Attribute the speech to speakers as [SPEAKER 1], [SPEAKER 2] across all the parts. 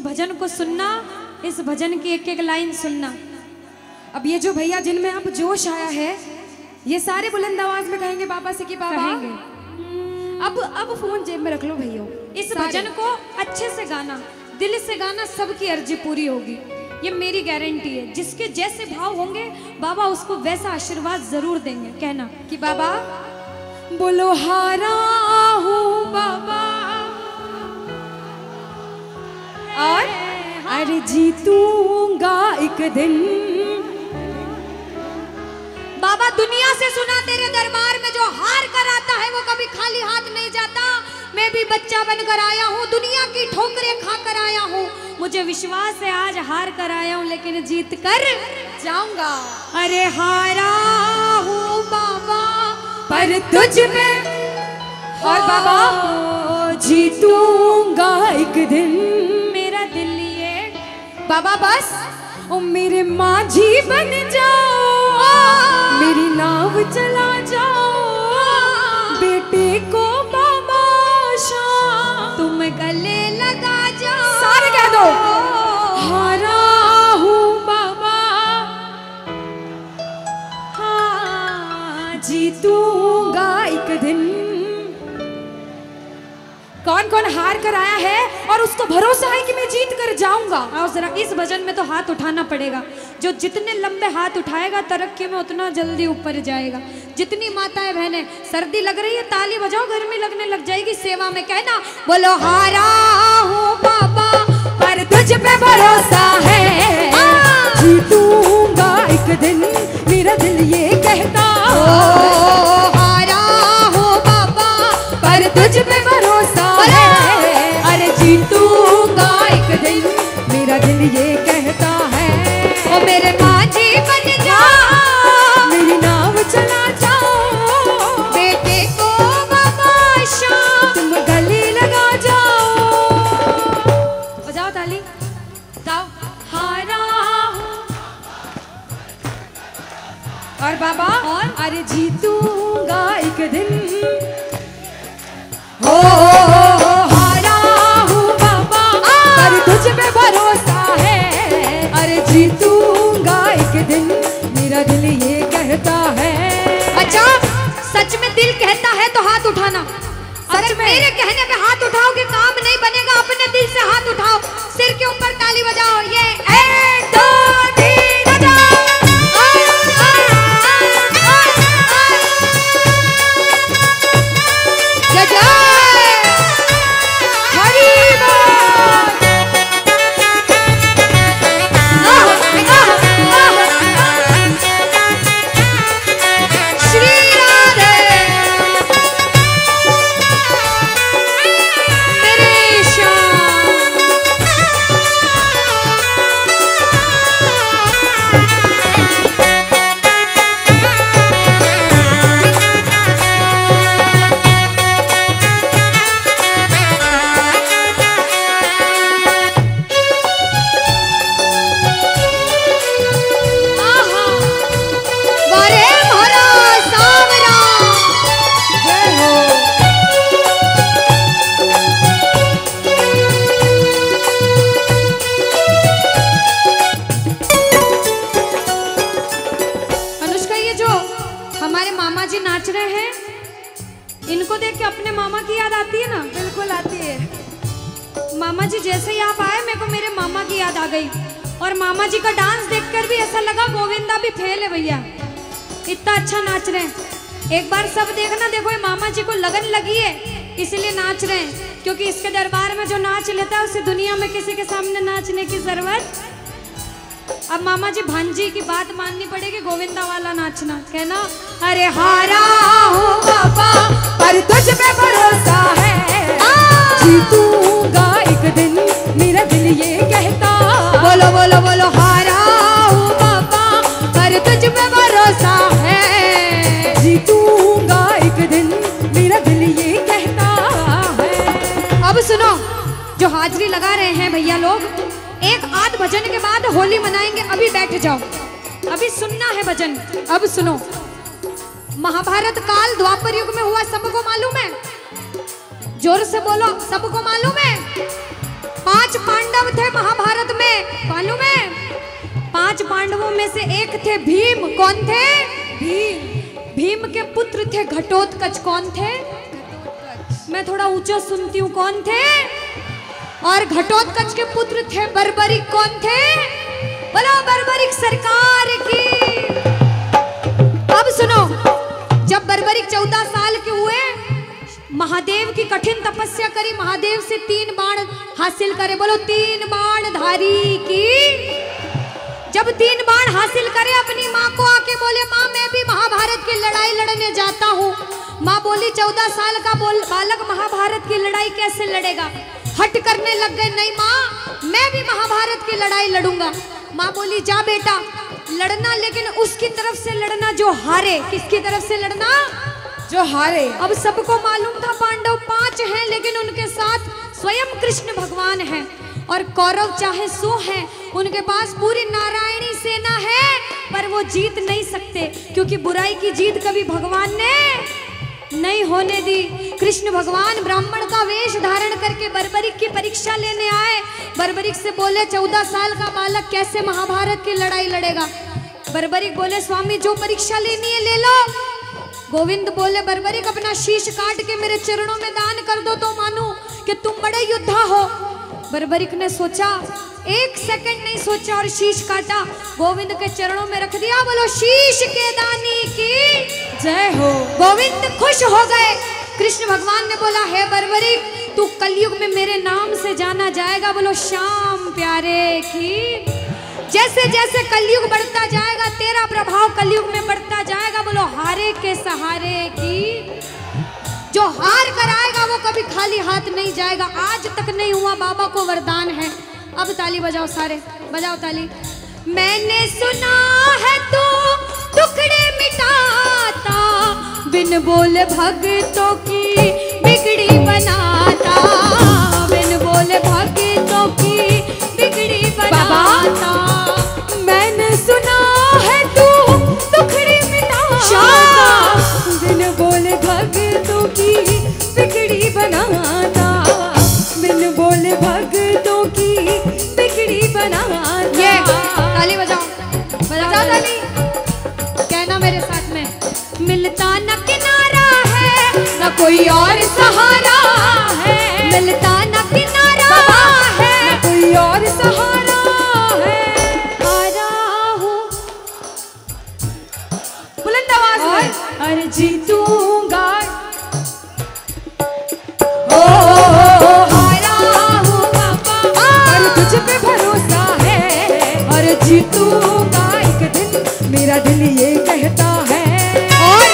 [SPEAKER 1] भजन को सुनना, इस भजन की एक एक लाइन सुनना। अब ये जो भैया जिनमें अब जोश आया है, ये सारे बुलंद आवाज में कहेंगे बाबा से कि बाबा अब फोन जेब में रख लो भैया। इस भजन को अच्छे से गाना, दिल से गाना, सबकी अर्जी पूरी होगी, ये मेरी गारंटी है। जिसके जैसे भाव होंगे बाबा उसको वैसा आशीर्वाद जरूर देंगे। कहना कि बाबा बोलो हारा हूँ बाबा और अरे जीतूंगा एक दिन। बाबा दुनिया से सुना तेरे दरबार में जो हार कर आता है वो कभी खाली हाथ नहीं जाता। मैं भी बच्चा बनकर आया हूँ, दुनिया की ठोकरें खा कर आया हूँ। मुझे विश्वास है आज हार कर आया हूँ लेकिन जीत कर जाऊंगा। अरे हारा हूँ बाबा पर तुझ में और बाबा जीतूंगा एक दिन। मेरा दिल ये बाबा बस ओ मेरे माझी बन जाओ, मेरी नाव चला जाओ, बेटे को बाबा शाम तुम गले लगा जाओ। सारे कह दो हारा हूँ बाबा, हाँ जीतूंगा एक दिन। कौन कौन हार कर आया है और उसको भरोसा है कि मैं जीत कर जाऊंगा? और जरा इस भजन में तो हाथ उठाना पड़ेगा। जो जितने लंबे हाथ उठाएगा तरक्की में उतना जल्दी ऊपर जाएगा। जितनी माताएं बहनें सर्दी लग रही है ताली बजाओ, गर्मी लगने लग जाएगी सेवा में। कहना बोलो हारा हूँ बाबा पर तुझ पे भरोसा है, जीतूंगा एक दिन। मेरा दिल ये कहता हारा हूँ बाबा पर तुझ पे भरोसा है, अरे जीतूंगा एक दिन। मेरा दिल ये कहता है ओ मेरे माझी बन जाओ, मेरी नाव चला जाओ, बेटे को बाबा शाम तुम गले लगा जाओ। बजाओ ताली, गाओ हारा और बाबा और अरे जीतूंगा एक दिन। हो हारा हूँ बाबा पर तुझ पे भरोसा है, अरे जीतूंगा एक दिन। मेरा दिल ये कहता है। अच्छा सच में दिल कहता है तो हाथ उठाना। सच में मेरे कहने पे हाथ उठाओगे काम नहीं बनेगा। अपने दिल से हाथ उठाओ, सिर के ऊपर ताली बजाओ। ये 1 2 3 बजाओ। नाच रहे हैं, इनको देख के अपने मामा की याद आती है ना? बिल्कुल आती है। मामा जी जैसे ही आप आए मेरे को मेरे मामा की याद आ गई। और मामा जी का डांस देखकर भी ऐसा लगा गोविंदा भी फेल है भैया, इतना अच्छा नाच रहे हैं। एक बार सब देखना, देखो ये मामा जी को लगन लगी है इसलिए नाच रहे हैं, क्योंकि इसके दरबार में जो नाच लेता है उसे दुनिया में किसी के सामने नाचने की जरूरत। अब मामा जी भांजी की बात माननी पड़ेगी, गोविंदा वाला नाचना। कहना अरे हारा हूँ बाबा पर तुझ पे भरोसा है, जीतूंगा एक दिन। मेरा दिल ये कहता बोलो बोलो बोलो हारा हूँ बाबा पर तुझ पे भरोसा है, जीतूंगा एक दिन। मेरा दिल ये कहता है। अब सुनो जो हाजिरी लगा रहे हैं भैया लोग, एक आध भजन के बाद होली मनाएंगे। अभी बैठ जाओ, अभी सुनना है भजन। अब सुनो, महाभारत काल द्वापर युग में हुआ, सबको मालूम है? जोर से बोलो, सबको मालूम है? 5 पांडव थे में से एक थे भीम। कौन थे? भीम। भीम के पुत्र थे घटोत्कच। कौन थे? मैं थोड़ा ऊंचा सुनती हूँ। कौन थे? और घटोत्कच के पुत्र थे बर्बरिक। कौन थे? बोलो बर्बरिक सरकार की। अब सुनो, जब बर्बरिक 14 साल के हुए, महादेव की कठिन तपस्या करी, महादेव से 3 बाण हासिल करे। बोलो 3 बाण धारी की। जब 3 बाण हासिल करे, अपनी माँ को आके बोले, माँ मैं भी महाभारत की लड़ाई लड़ने जाता हूँ। माँ बोली 14 साल का बालक महाभारत की लड़ाई कैसे लड़ेगा? हट करने लग गए, नहीं माँ मैं भी महाभारत की लड़ाई लड़ूंगा। माँ बोली जा बेटा लड़ना, लेकिन उसकी तरफ से लड़ना जो हारे। किसकी तरफ से लड़ना? जो हारे। अब सबको मालूम था पांडव 5 हैं, लेकिन उनके साथ स्वयं कृष्ण भगवान हैं। और कौरव चाहे 100 हैं, उनके पास पूरी नारायणी सेना है, पर वो जीत नहीं सकते, क्योंकि बुराई की जीत कभी भगवान ने नहीं होने दी। कृष्ण भगवान ब्राह्मण का वेश धारण करके बर्बरिक की परीक्षा लेने आए। बर्बरिक से बोले 14 साल का बालक कैसे महाभारत की लड़ाई लड़ेगा? बर्बरिक बोले स्वामी जो परीक्षा लेनी है ले लो। गोविंद बोले बर्बरिक अपना शीश काट के मेरे चरणों में दान कर दो तो मानूं कि तुम बड़े योद्धा हो। बर्बरिक ने सोचा, 1 सेकंड नहीं सोचा और शीश काटा, गोविंद के चरणों में रख दिया। बोलो शीश के दानी की जय हो। गोविंद खुश हो गए। कृष्ण भगवान ने बोला हे बर्बरिक तू कलयुग में मेरे नाम से जाना जाएगा। बोलो श्याम प्यारे की। जैसे जैसे कलयुग बढ़ता जाएगा तेरा प्रभाव कलयुग में बढ़ता जाएगा। बोलो हारे के सहारे की। जो हार कर आएगा वो कभी खाली हाथ नहीं जाएगा। आज तक नहीं हुआ, बाबा को वरदान है। अब ताली बजाओ, सारे बजाओ ताली। मैंने सुना है तू टुकड़े मिटाता, बिन बोले भक्तों की बिगड़ी बनाता, बिन बोले भक्तों की बिगड़ी बनाता। मैंने सुना है तू टुकड़े मिटाता, बिन बोले भक्तों की बिगड़ी बनाता, बिन बोले भक्तों की बिगड़ी बनाता। ये ताली बजाओ, बजाओ ताली। कहना मेरे साथ में, मिलता न किनारा है न कोई और सहारा है, मिलता न किनारा है न कोई और सहारा है। हारा हूँ बुलंद आवाज में, अरे जीतूंगा। ओ हारा हूँ पापा, अरे तुझ पे भरोसा है, अरे जीतूंगा एक दिन, मेरा दिल ये कहता है। और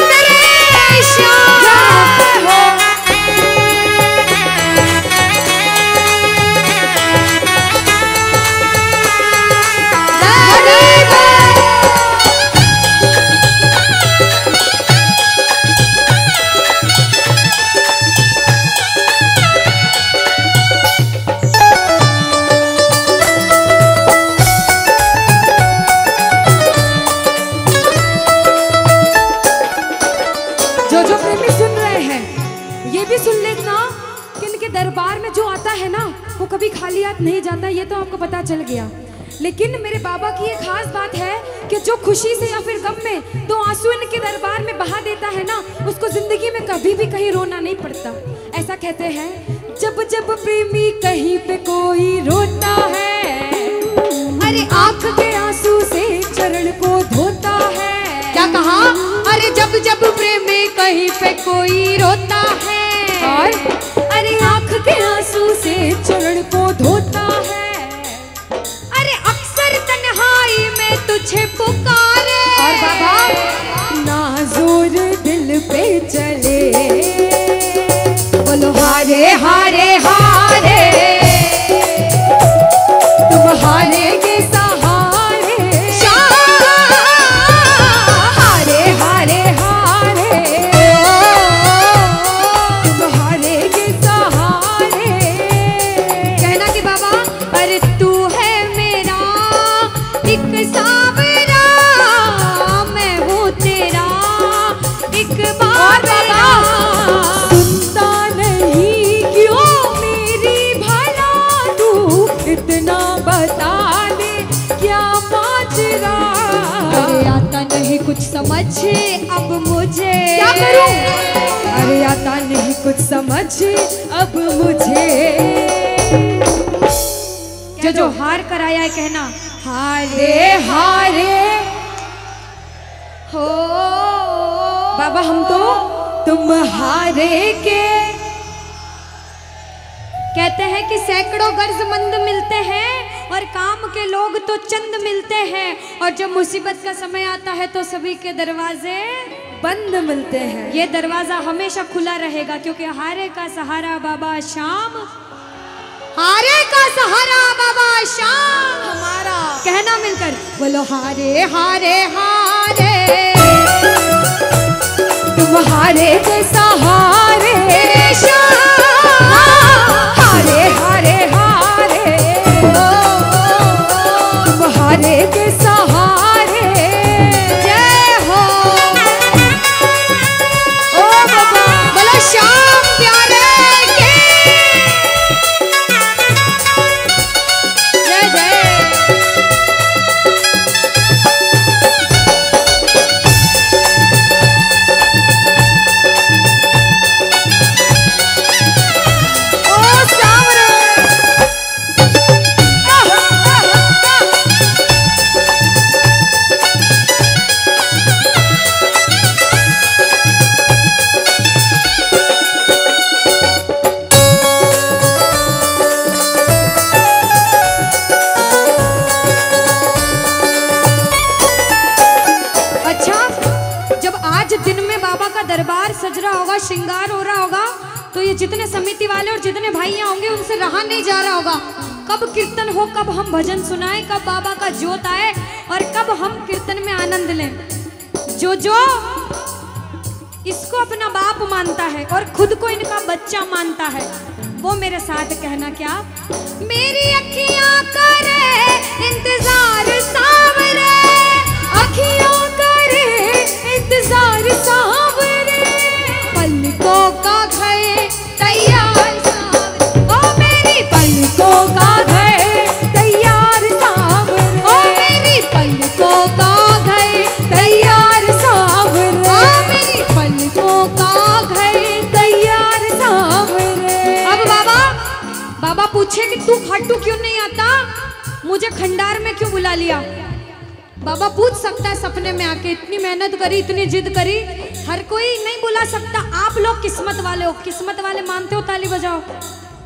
[SPEAKER 1] मेरे श्याम हो। जो प्रेमी सुन रहे हैं ये भी सुन लेना कि इनके दरबार में जो आता है ना वो कभी खाली हाथ नहीं जाता। ये तो आपको पता चल गया, लेकिन मेरे बाबा की एक खास बात है कि जो खुशी से या फिर गम में 2 आंसू इनके दरबार में बहा देता है ना, उसको जिंदगी में कभी भी कहीं रोना नहीं पड़ता। ऐसा कहते हैं, जब जब प्रेमी कहीं पे कोई रोता है, अरे आंख के आंसू से चरण को धोता है। क्या कहा? अरे जब जब प्रेमी कहीं पे कोई रोता है, और अरे आंख के आंसू से चरण को धोता है। अरे अक्सर तन्हाई में तुझे पुकारे, और बाबा नाज़ुर दिल पे चले। बोलो हारे हारे हारे, तुम हारेगे सहारे। हारे हारे हारे, तुम हारेगे सहारे। कहना कि बाबा अरे तू है मेरा एक सावरा, मैं हूँ तेरा समझ अब मुझे।
[SPEAKER 2] क्या करूं?
[SPEAKER 1] अरे आता नहीं कुछ समझ अब मुझे। जो हार कर आया है कहना हारे हारे हो बाबा, हम तो तुम हारे के। कहते हैं कि सैकड़ों गर्जमंद मिलते हैं और काम के लोग तो चंद मिलते हैं, और जब मुसीबत का समय आता है तो सभी के दरवाजे बंद मिलते हैं। ये दरवाजा हमेशा खुला रहेगा, क्योंकि हारे का सहारा बाबा शाम, हारे का सहारा बाबा शाम
[SPEAKER 2] हमारा।
[SPEAKER 1] कहना मिलकर बोलो हारे हारे हारे, तुम हारे के सहारे शाम, हारे हारे हारे, तुम हारे के सहारे। जय हो ओ बाबा, बोलो शाम प्यारे के जय जय। दरबार सज रहा होगा, श्रृंगार हो रहा होगा, तो ये जितने समिति वाले और जितने भाई होंगे उनसे रहा नहीं जा रहा होगा। कब कीर्तन हो, कब हम भजन सुनाएं, कब बाबा का जोत आए और कब हम कीर्तन में आनंद लें। जो इसको अपना बाप मानता है और खुद को इनका बच्चा मानता है, वो मेरे साथ कहना क्या। मेरी अखियां करे इंतजार सावरे, अखियां करे इंतजार सावरे, पलकों का घर तैयार सावरे, ओ मेरी पलकों का घर तैयार सावरे, ओ मेरी पलकों का घर तैयार सावरे, ओ मेरी पलकों का घर तैयार सावरे। अब बाबा पूछे कि तू खाटू क्यों नहीं आता, मुझे खंडार में क्यों बुला लिया। बाबा पूछ सकता है सपने में आके, इतनी मेहनत करी, इतनी जिद करी, हर कोई नहीं बुला सकता। आप लोग किस्मत वाले हो, किस्मत वाले मानते हो ताली बजाओ।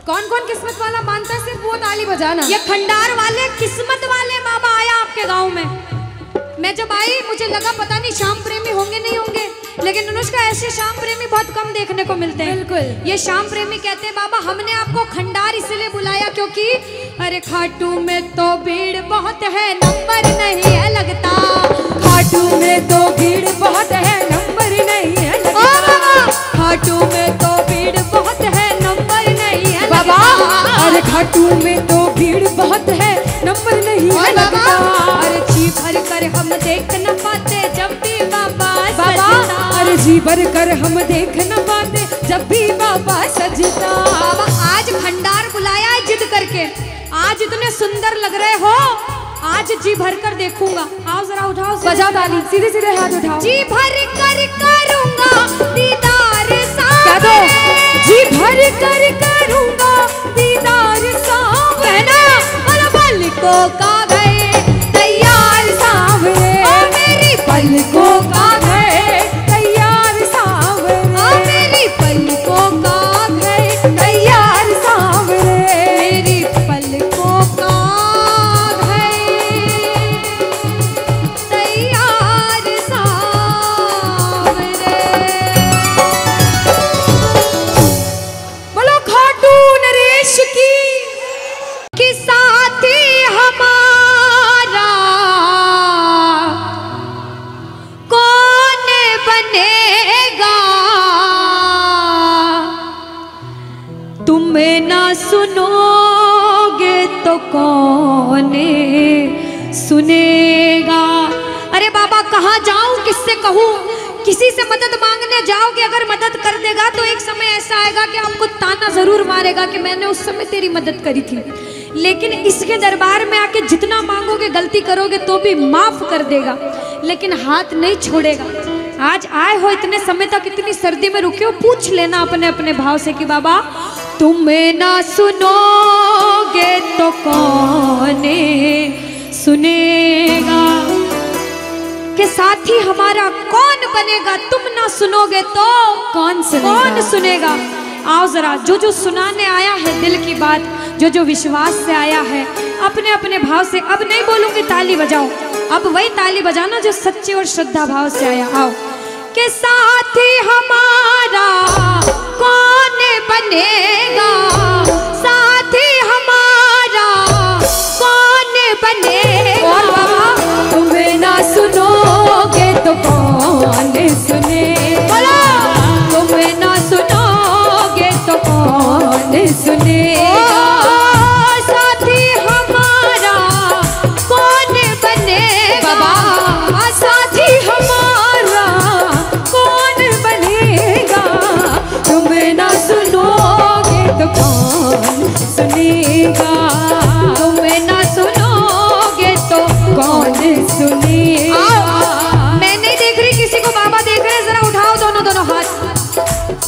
[SPEAKER 1] कौन कौन किस्मत वाला मानता है, सिर्फ वो ताली बजाना। ये खंडार वाले किस्मत वाले बाबा आया आपके गांव में। मैं जब आई मुझे लगा पता नहीं श्याम प्रेमी होंगे नहीं होंगे, लेकिन अनुष्का ऐसे श्याम प्रेमी बहुत कम देखने को मिलते हैं। बिल्कुल, ये श्याम प्रेमी कहते हैं बाबा हमने आपको खंडार इसलिए बुलाया क्योंकि अरे खाटू में तो भीड़ बहुत है, नंबर नहीं है लगता, खाटू में तो भीड़ बहुत है, नंबर नहीं है लगता, खाटू में तो भीड़ बहुत है, नंबर नहीं है बाबा, अरे खाटू में तो भीड़ बहुत है, नंबर नहीं है लगता, अरे जी भर कर हम देख न पाते जब भी बाबा सजता, अरे जी भर कर हम देख न पाते जब भी बाबा सजता। बाबा आज खंडार बुलाया है जिद करके, आज इतने सुंदर लग रहे हो, आज जी भर कर देखूंगा। आओ जरा उठाओ, बजाओ ताली, सीधे सीधे हाथ उठाओ। जी भर कर करूंगा दीदार सावरे, जी भर कर करूंगा दीदार सावरे, पलकों का घर तैयार सावरे, ओ मेरी पलकों का घर तैयार सावरे, ओ मेरी पलकों का घर तैयार सावरे, मेरी पलकों का घर तैयार सावरे। बोलो खाटू नरेश की साथी हमारा कौन बनेगा, तुम ना सुनोगे तो कौन सुनेगा। अरे बाबा कहाँ जाऊं, किससे कहूँ, किसी से मदद मांगने जाओगे अगर मदद कर देगा तो एक समय ऐसा आएगा कि आपको ताना जरूर मारेगा कि मैंने उस समय तेरी मदद करी थी, लेकिन इसके दरबार में आके जितना मांगोगे गलती करोगे तो भी माफ कर देगा, लेकिन हाथ नहीं छोड़ेगा। आज आए हो इतने समय तक, इतनी सर्दी में रुके हो, पूछ लेना अपने अपने भाव से कि बाबा तुम्हें ना सुनोगे तो कौन सुनेगा, के साथी हमारा कौन बनेगा, तुम ना सुनोगे तो कौन सुनेगा। आओ जरा, जो जो सुनाने आया है दिल की बात, जो जो विश्वास से आया है, अपने अपने भाव से, अब नहीं बोलूंगी ताली बजाओ, अब वही ताली बजाना जो सच्चे और श्रद्धा भाव से आया। आओ के साथी हमारा कौन बनेगा, साथी हमारा कौन बनेगा, और बाबा तुम्हें ना सुनोगे तो कौन सुनेगा, तुम्हें ना सुनोगे तो कौन सुनेगा, साथी हमारा कौन बनेगा, बाबा साथी हमारा कौन बनेगा, तुम्हें ना सुनोगे तो कौन सुनेगा, तुम्हें ना सुनोगे तो कौन सुनेगा। मैं नहीं देख रही किसी को, बाबा देख रहे हैं, जरा उठाओ दोनों दोनों हाथ,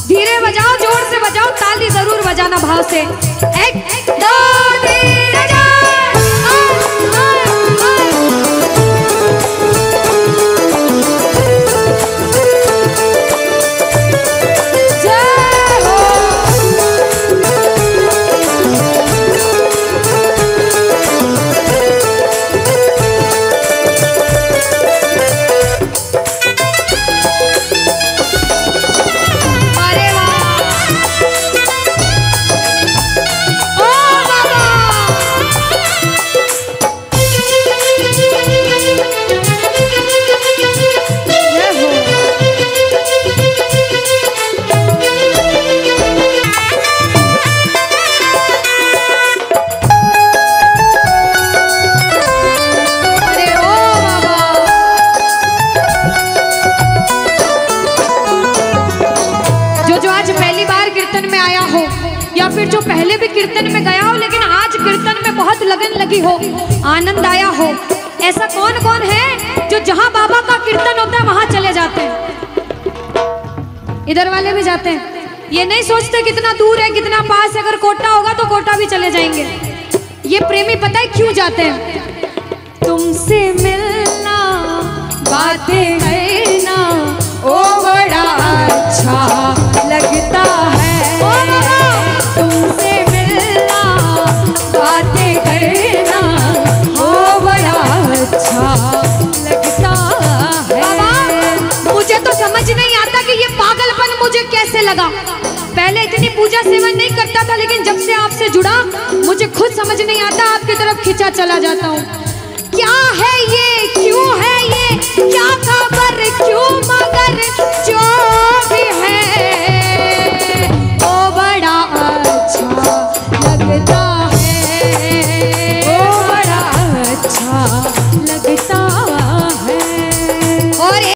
[SPEAKER 1] धीरे बजाओ, जोर से बजाओ, ताली जरूर बजाना भाव से। 1 2 3 जय हो। अरे वाह, ओ बाबा, जय हो। अरे ओ बाबा, जो आज पहली बार कीर्तन में आया हो, या फिर जो पहले भी कीर्तन में गया हो लेकिन आज कीर्तन में बहुत लगन लगी हो, आनंद आया हो, ऐसा कौन कौन है जो जहां बाबा का कीर्तन होता है वहां चले जाते हैं? इधर वाले भी जाते हैं, ये नहीं सोचते कितना दूर है कितना पास है, अगर कोटा होगा तो कोटा भी चले जाएंगे। ये प्रेमी पता है क्यों जाते हैं? तुमसे मिलना, बातें करना, ओ बड़ा अच्छा लगता है, तुमसे मिलना, बातें करना, ओ बड़ा अच्छा लगता है। बाबा मुझे तो समझ नहीं आता कि ये पागलपन मुझे कैसे लगा। पहले इतनी पूजा सेवन नहीं करता था, लेकिन जब से आपसे जुड़ा मुझे खुद समझ नहीं आता, आपकी तरफ खिंचा चला जाता हूँ। क्या है ये, क्यों है ये, क्या खबर, क्यों, मगर जो भी है